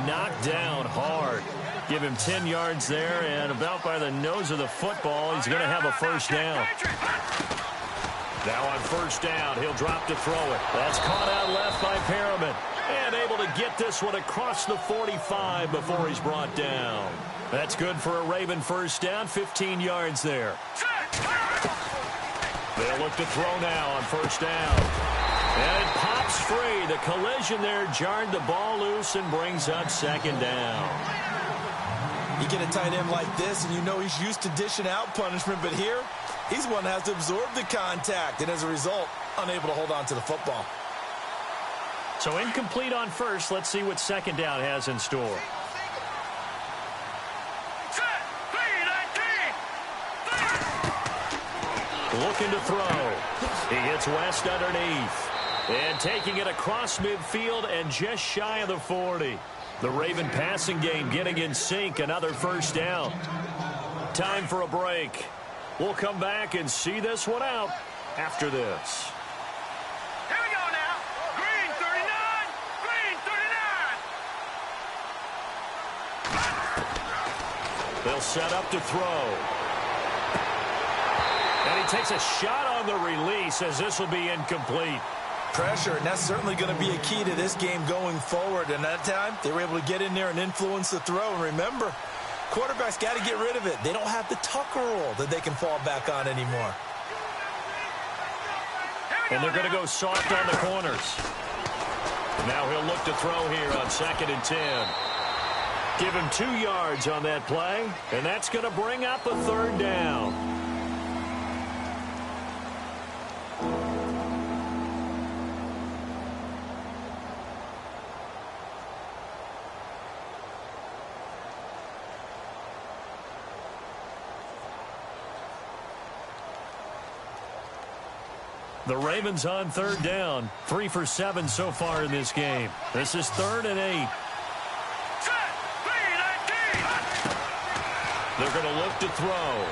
Knocked down hard. Give him 10 yards there, and about by the nose of the football, he's going to have a first down. Now on first down, he'll drop to throw it. That's caught out left by Perriman. And able to get this one across the 45 before he's brought down. That's good for a Raven first down, 15 yards there. They'll look to throw now on first down. And it pops free. The collision there jarred the ball loose and brings up 2nd down. You get a tight end like this, and you know he's used to dishing out punishment, but here, he's one that has to absorb the contact, and as a result, unable to hold on to the football. So incomplete on first. Let's see what 2nd down has in store. Looking to throw. He hits West underneath. And taking it across midfield and just shy of the 40. The Raven passing game getting in sync. Another first down. Time for a break. We'll come back and see this one out after this. Here we go now. Green 39. Green 39. They'll set up to throw. And he takes a shot on the release as this will be incomplete. Pressure, and that's certainly going to be a key to this game going forward. And that time, they were able to get in there and influence the throw. And remember, quarterbacks got to get rid of it. They don't have the Tucker rule that they can fall back on anymore. And they're going to go soft on the corners. Now he'll look to throw here on 2nd and 10. Give him 2 yards on that play, and that's going to bring up a 3rd down. The Ravens on third down. 3 for 7 so far in this game. This is 3rd and 8. They're going to look to throw.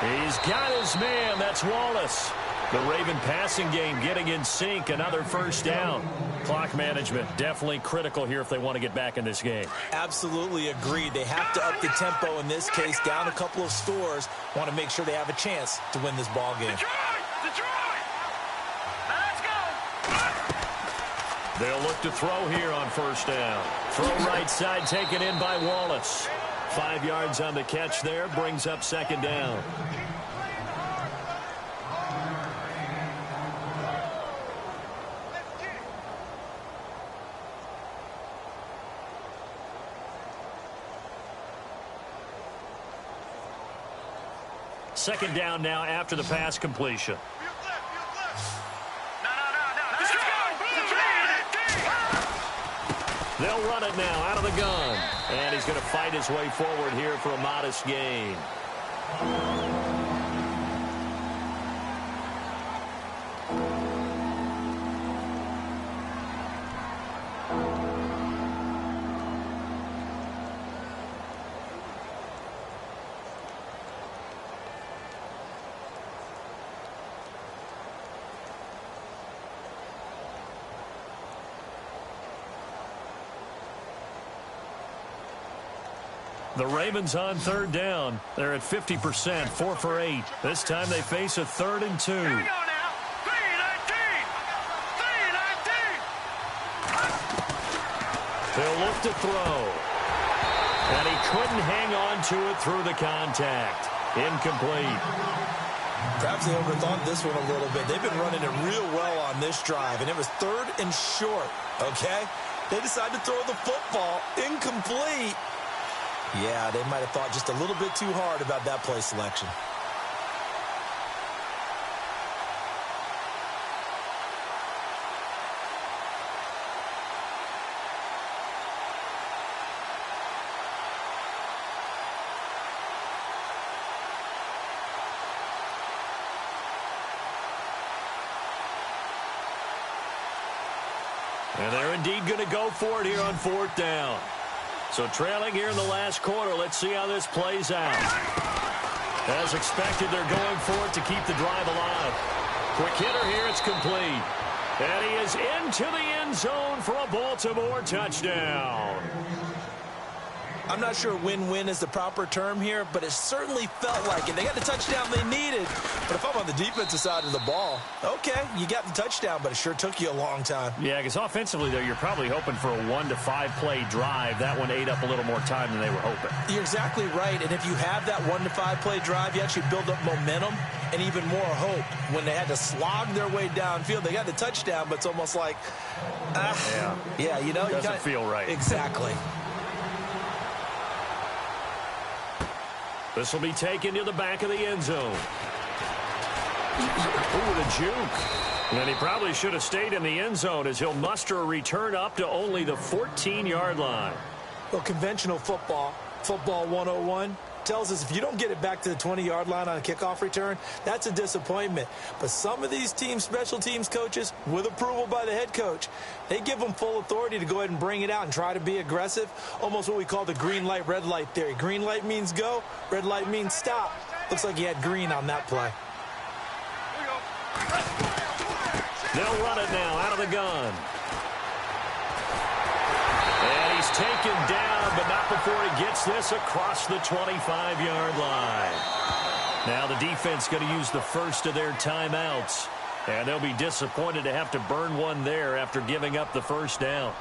He's got his man. That's Wallace. The Raven passing game getting in sync. Another first down. Clock management definitely critical here if they want to get back in this game. Absolutely agreed. They have to up the tempo in this case, down a couple of scores. Want to make sure they have a chance to win this ball game. They'll look to throw here on first down. Throw right side taken in by Wallace. 5 yards on the catch there, brings up second down. Second down now after the pass completion. They'll run it now out of the gun. And he's going to fight his way forward here for a modest gain. The Ravens on third down. They're at 50%, 4 for 8. This time they face a 3rd and 2. Here we go now. 3-19. 3-19. They'll look to throw. And he couldn't hang on to it through the contact. Incomplete. Perhaps they overthought this one a little bit. They've been running it real well on this drive, and it was 3rd and short, okay? They decided to throw the football. Incomplete. Yeah, they might have thought just a little bit too hard about that play selection. And they're indeed going to go for it here on 4th down. So trailing here in the last quarter. Let's see how this plays out. As expected, they're going for it to keep the drive alive. Quick hitter here. It's complete. And he is into the end zone for a Baltimore touchdown. I'm not sure win-win is the proper term here, but it certainly felt like it. They got the touchdown they needed. But if I'm on the defensive side of the ball, okay, you got the touchdown, but it sure took you a long time. Yeah, because offensively, though, you're probably hoping for a 1 to 5 play drive. That one ate up a little more time than they were hoping. You're exactly right. And if you have that 1 to 5 play drive, you actually build up momentum and even more hope. When they had to slog their way downfield, they got the touchdown, but it's almost like, yeah, you know, doesn't feel right. Exactly. This will be taken to the back of the end zone. Ooh, the juke. And he probably should have stayed in the end zone as he'll muster a return up to only the 14-yard line. Well, conventional football 101, tells us if you don't get it back to the 20-yard line on a kickoff return, that's a disappointment. But some of these team special teams coaches, with approval by the head coach, they give them full authority to go ahead and bring it out and try to be aggressive, almost what we call the green light, red light theory. Green light means go, red light means stop. Looks like he had green on that play. They'll run it now out of the gun. And he's taken down, but not before he gets this across the 25-yard line. Now the defense going to use the first of their timeouts. And they'll be disappointed to have to burn one there after giving up the first down.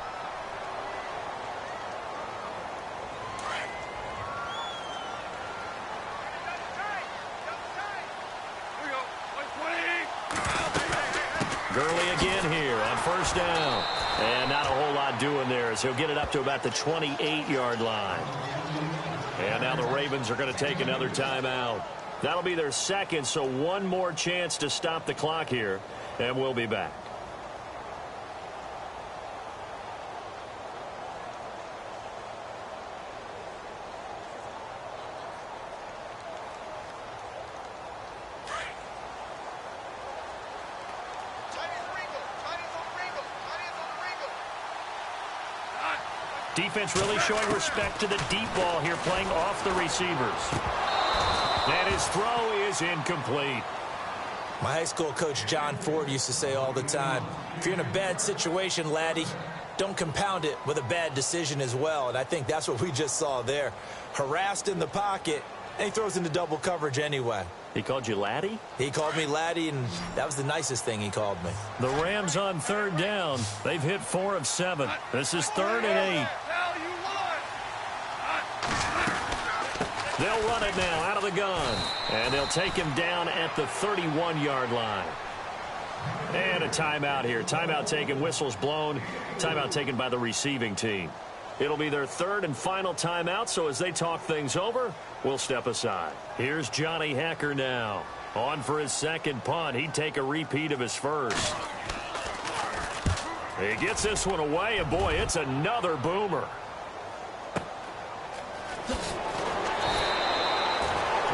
Gurley again here on first down. And not a whole lot doing there as he'll get it up to about the 28-yard line. And now the Ravens are going to take another timeout. That'll be their second, so one more chance to stop the clock here, and we'll be back. Defense really showing respect to the deep ball here, playing off the receivers. And his throw is incomplete. My high school coach, John Ford, used to say all the time, if you're in a bad situation, laddie, don't compound it with a bad decision as well. And I think that's what we just saw there. Harassed in the pocket, and he throws into double coverage anyway. He called you laddie? He called me laddie, and that was the nicest thing he called me. The Rams on third down. They've hit 4 of 7. This is 3rd and 8. They'll run it now out of the gun. And they'll take him down at the 31-yard line. And a timeout here. Timeout taken, whistles blown. Timeout taken by the receiving team. It'll be their 3rd and final timeout, so as they talk things over, we'll step aside. Here's Johnny Hecker now. On for his 2nd punt. He'd take a repeat of his 1st. He gets this one away, and boy, it's another boomer.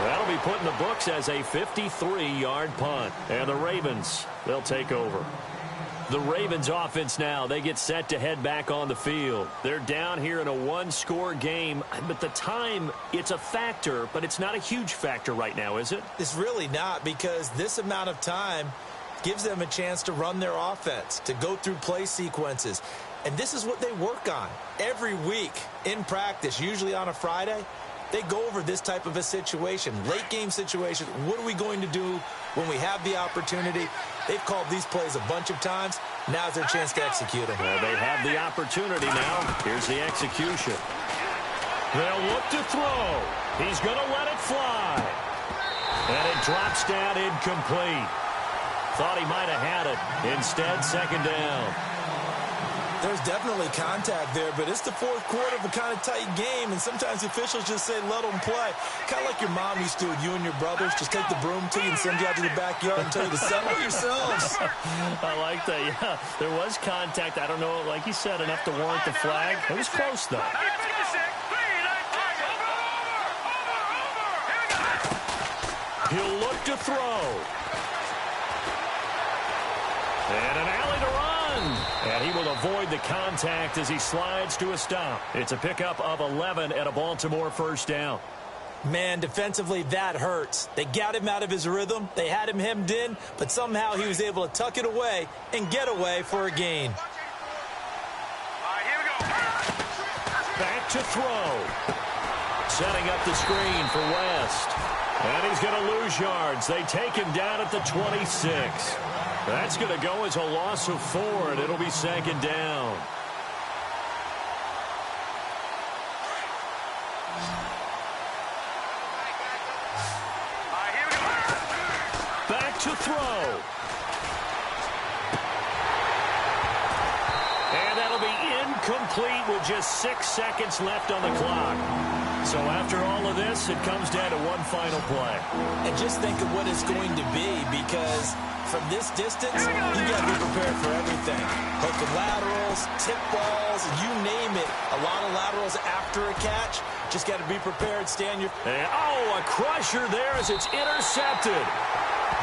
That'll be put in the books as a 53-yard punt. And the Ravens, they'll take over. The Ravens offense now, they get set to head back on the field. They're down here in a 1-score game, but the time, it's a factor, but it's not a huge factor right now, is it? It's really not, because this amount of time gives them a chance to run their offense, to go through play sequences. And this is what they work on every week in practice, usually on a Friday. They go over this type of a situation, late-game situation. What are we going to do when we have the opportunity? They've called these plays a bunch of times. Now's their chance to execute them. Well, they have the opportunity now. Here's the execution. They'll look to throw. He's going to let it fly. And it drops down incomplete. Thought he might have had it. Instead, 2nd down. There's definitely contact there, but it's the 4th quarter of a kind of tight game, and sometimes officials just say, let them play. Kind of like your mom used to with you and your brothers. Just take the broom to you and send you out to the backyard and tell you to settle yourselves. I like that, yeah. There was contact. I don't know, like you said, enough to warrant the flag. It was close, though. He'll look to throw. And an alley to run. And he will avoid the contact as he slides to a stop. It's a pickup of 11 at a Baltimore 1st down. Man, defensively, that hurts. They got him out of his rhythm. They had him hemmed in, but somehow he was able to tuck it away and get away for a gain. Back to throw. Setting up the screen for West. And he's going to lose yards. They take him down at the 26. That's going to go as a loss of 4, and it'll be 2nd down. Back to throw. And that'll be incomplete with just 6 seconds left on the clock. So after all of this, it comes down to one final play. And just think of what it's going to be, because from this distance, you got to be prepared for everything. Hook and laterals, tip balls, you name it. A lot of laterals after a catch. Just got to be prepared, stand your... And, oh, a crusher there as it's intercepted.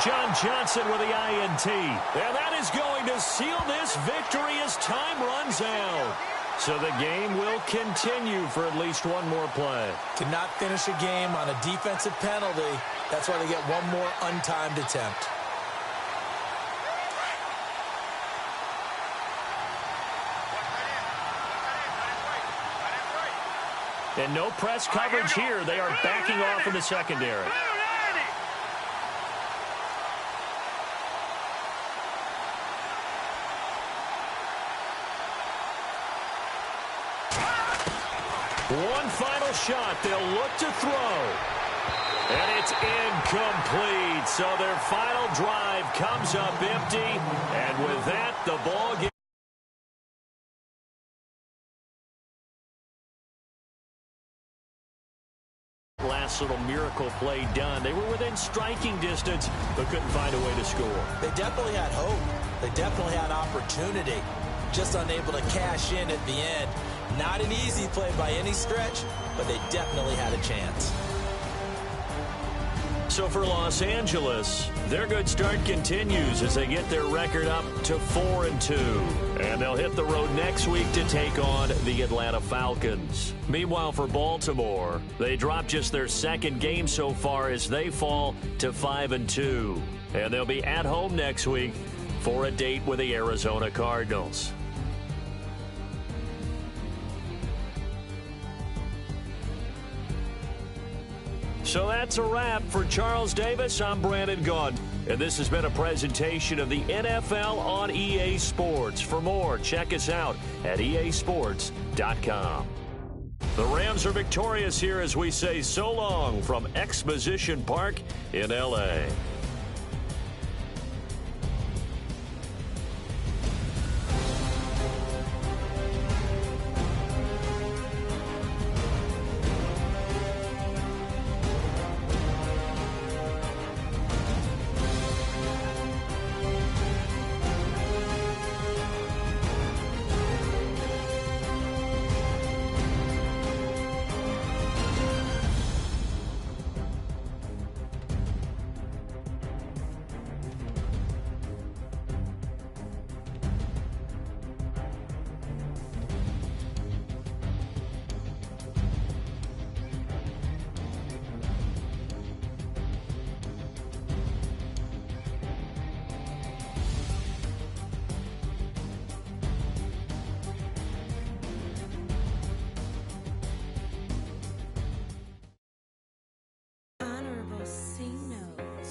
John Johnson with the INT. And that is going to seal this victory as time runs out. So the game will continue for at least one more play. Cannot finish a game on a defensive penalty. That's why they get one more untimed attempt. And no press coverage here. They are backing off in the secondary. One final shot. They'll look to throw. And it's incomplete. So their final drive comes up empty. And with that, the ball game. Last little miracle play done. They were within striking distance, but couldn't find a way to score. They definitely had hope. They definitely had opportunity. Just unable to cash in at the end. Not an easy play by any stretch, but they definitely had a chance. So for Los Angeles, their good start continues as they get their record up to 4-2. And they'll hit the road next week to take on the Atlanta Falcons. Meanwhile, for Baltimore, they dropped just their second game so far as they fall to 5-2. And they'll be at home next week for a date with the Arizona Cardinals. So that's a wrap. For Charles Davis, I'm Brandon Gaudin. And this has been a presentation of the NFL on EA Sports. For more, check us out at easports.com. The Rams are victorious here as we say so long from Exposition Park in L.A.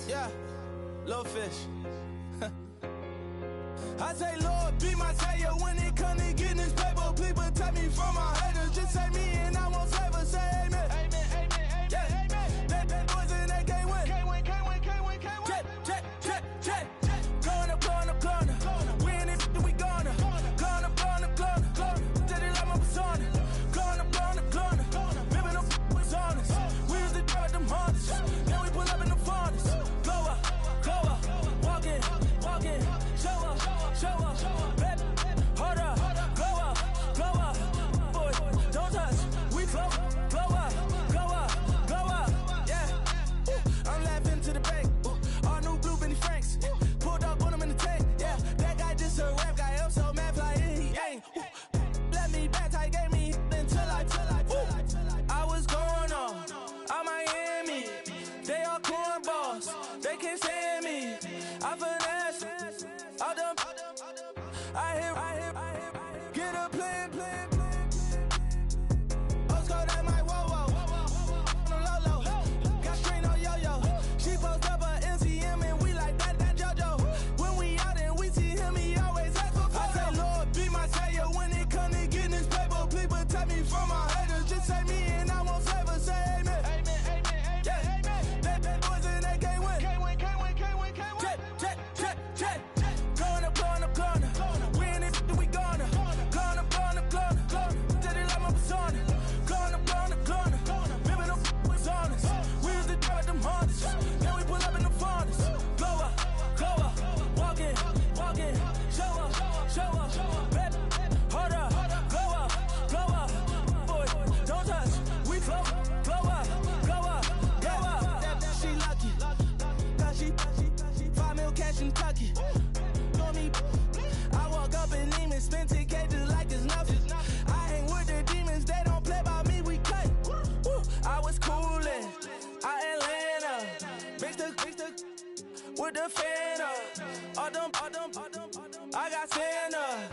Yeah, little fish. I say, Lord, be my savior when it come to getting this paper. Please protect me from my haters. Just say me and I won't favor. Say amen. Amen, amen, amen, yeah. Amen. That boys and they can't win. Can't win, can't win, can't win, can't win. Check. Going up. We in it, we gonna. Going up. Tell it like my persona. Going up. Ripping up was honest. We was the drug them hardest. Then we pull up in the furnace. Go up. Walk in. Show up. Baby, hold up. Go up. Boy, don't touch. We flow up. Yeah. I'm laughing to the bank. All new blue Benny Franks. Pulled up on him in the tank. Yeah, that guy just a rap guy. I'm so mad, fly in, he ain't. Let me back, I gave me until I was going on Miami. They all cornballs. They can't stand me. I finesse. All them. I hear. Get a plan. Let's go that my whoa. Low. Got string on yo-yo. She post up a MCM and we like that JoJo. When we out and we see him, he always ask for photo. I say, Lord, be my savior when it come to getting this paper. Please protect me from my haters. Just say me and I won't favor. Say amen. Amen. Yeah. That boys and they can't win. Can't win. Check. Going up. We in it, we gonna. Going up. Tell it like my persona. Going up. Ripping up was honest. We was the drug them hardest. Then we pull up in the furnace. Go up. Walk in. Show up. Baby, hold up. Go up. Boy, don't touch. We flow up. Yeah. She lucky. Cause she 5 mil cash in Kentucky. Know me. I walk up and name and spend 10K just like it's nothing. I hang with the demons, they don't play by me, we cut. I was coolin', Atlanta. Mixed with the fan up. All them, I got Santa.